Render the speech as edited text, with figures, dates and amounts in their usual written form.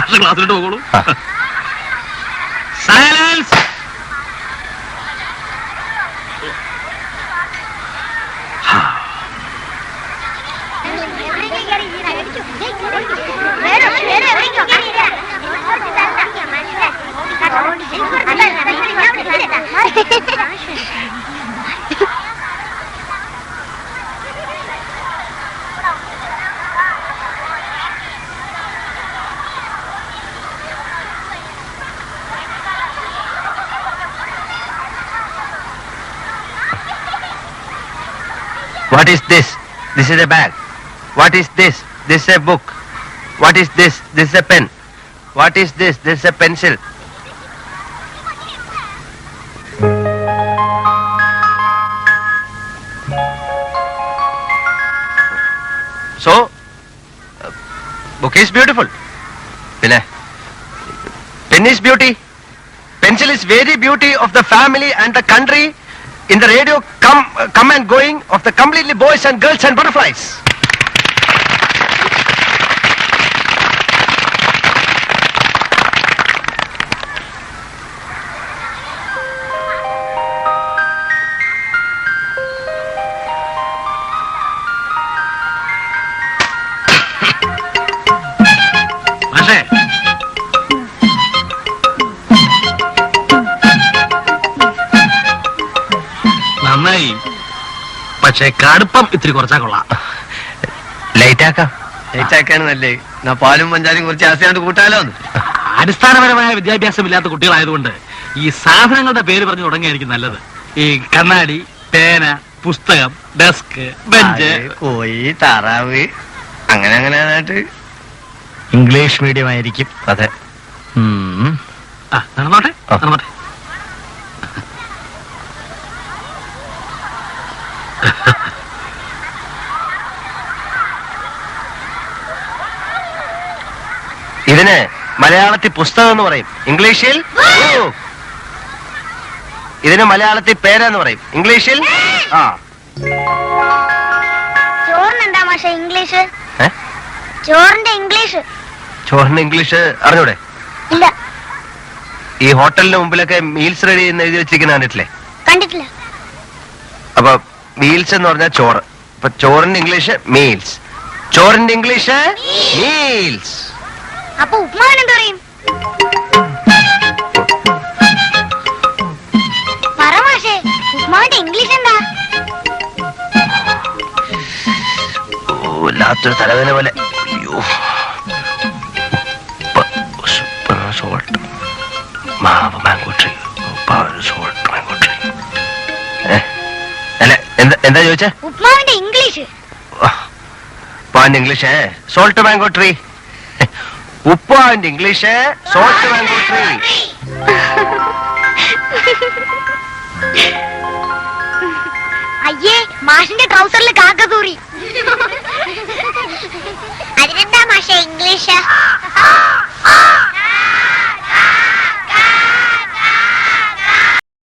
മാഷ് ക്ലാസ്സിലോട്ട് പോകോളൂ. Silence. What is this? This is a bag. What is this? This is a book. What is this? This is a pen. What is this? This is a pencil. So, book is beautiful. Pen is beauty. Pencil is very beauty of the family and the country. In the radio, come and going of the completely boys and girls and butterflies. മാഷേ, നന്നായി. പക്ഷേ കടുപ്പം ഇത്തിരി കുറച്ചാ കൊള്ളാം. Light ആക്കാണ് നല്ലേ. പാലും പഞ്ചാരും കുറച്ച് ആശയാണ്ട് കൂട്ടാലോ. അടിസ്ഥാനപരമായ വിദ്യാഭ്യാസം ഇല്ലാത്ത കുട്ടികളായതുകൊണ്ട് ഈ സാധനങ്ങളുടെ പേര് പറഞ്ഞു തുടങ്ങിയായിരിക്കും നല്ലത്. ഈ കണ്ണാടി, പേന, പുസ്തകം, ഡെസ്ക്, ബെഞ്ച്, കോഴി, താറാവ്, അങ്ങനെ ഇംഗ്ലീഷ് മീഡിയം ആയിരിക്കും. അതെ. നടന്നോട്ടെ നടന്നോട്ടെ. ഇതിന് മലയാളത്തിൽ പുസ്തകം എന്ന് പറയും, ഇംഗ്ലീഷിൽ. ഇതിന് മലയാളത്തിൽ പേരെന്ന് പറയും, ഇംഗ്ലീഷിൽ. ചോറിനെന്താ മാഷെ ഇംഗ്ലീഷ്? ചോറിന്റെ ഇംഗ്ലീഷ്. ചോറിന് ഇംഗ്ലീഷ് അറിഞ്ഞൂടെ? ഇല്ല. ഈ ഹോട്ടലിന് മുമ്പിലൊക്കെ മീൽസ് റെഡി എന്ന് എഴുതി വെച്ചിരിക്കുന്ന കണ്ടിട്ടില്ലേ? കണ്ടിട്ടില്ല. അപ്പൊ മീൽസ് എന്ന് പറഞ്ഞാൽ ചോറ്. അപ്പൊ ചോറിന്റെ ഇംഗ്ലീഷ് മീൽസ്, ചോറിന്റെ ഇംഗ്ലീഷ് മീൽസ്. അപ്പൊ ഉപ്മാവിന് എന്ത് പറയും? പറ മാഷേ, ഉപ്മാവിന്റെ ഇംഗ്ലീഷ് എന്താ? വല്ലാത്തൊരു തലവേദന പോലെ. അയ്യോ, സോൾട്ട് മാവ്, mango tree, salt mango tree. അല്ല, എന്താ ചോദിച്ചേ? ഉപ്മാവിന്റെ ഇംഗ്ലീഷ്. ഉപ്പാന്റെ ഇംഗ്ലീഷ് സോൾട്ട് മാംഗോ ട്രീ. ഉപ്പാന്റെ ഇംഗ്ലീഷ് സോൾട്ട് മാംഗോ ട്രീ. അയ്യേ, മാഷിന്റെ ട്രൗസറിൽ കാക്ക തൂറി. അതിനെന്താ മാഷെ ഇംഗ്ലീഷ്?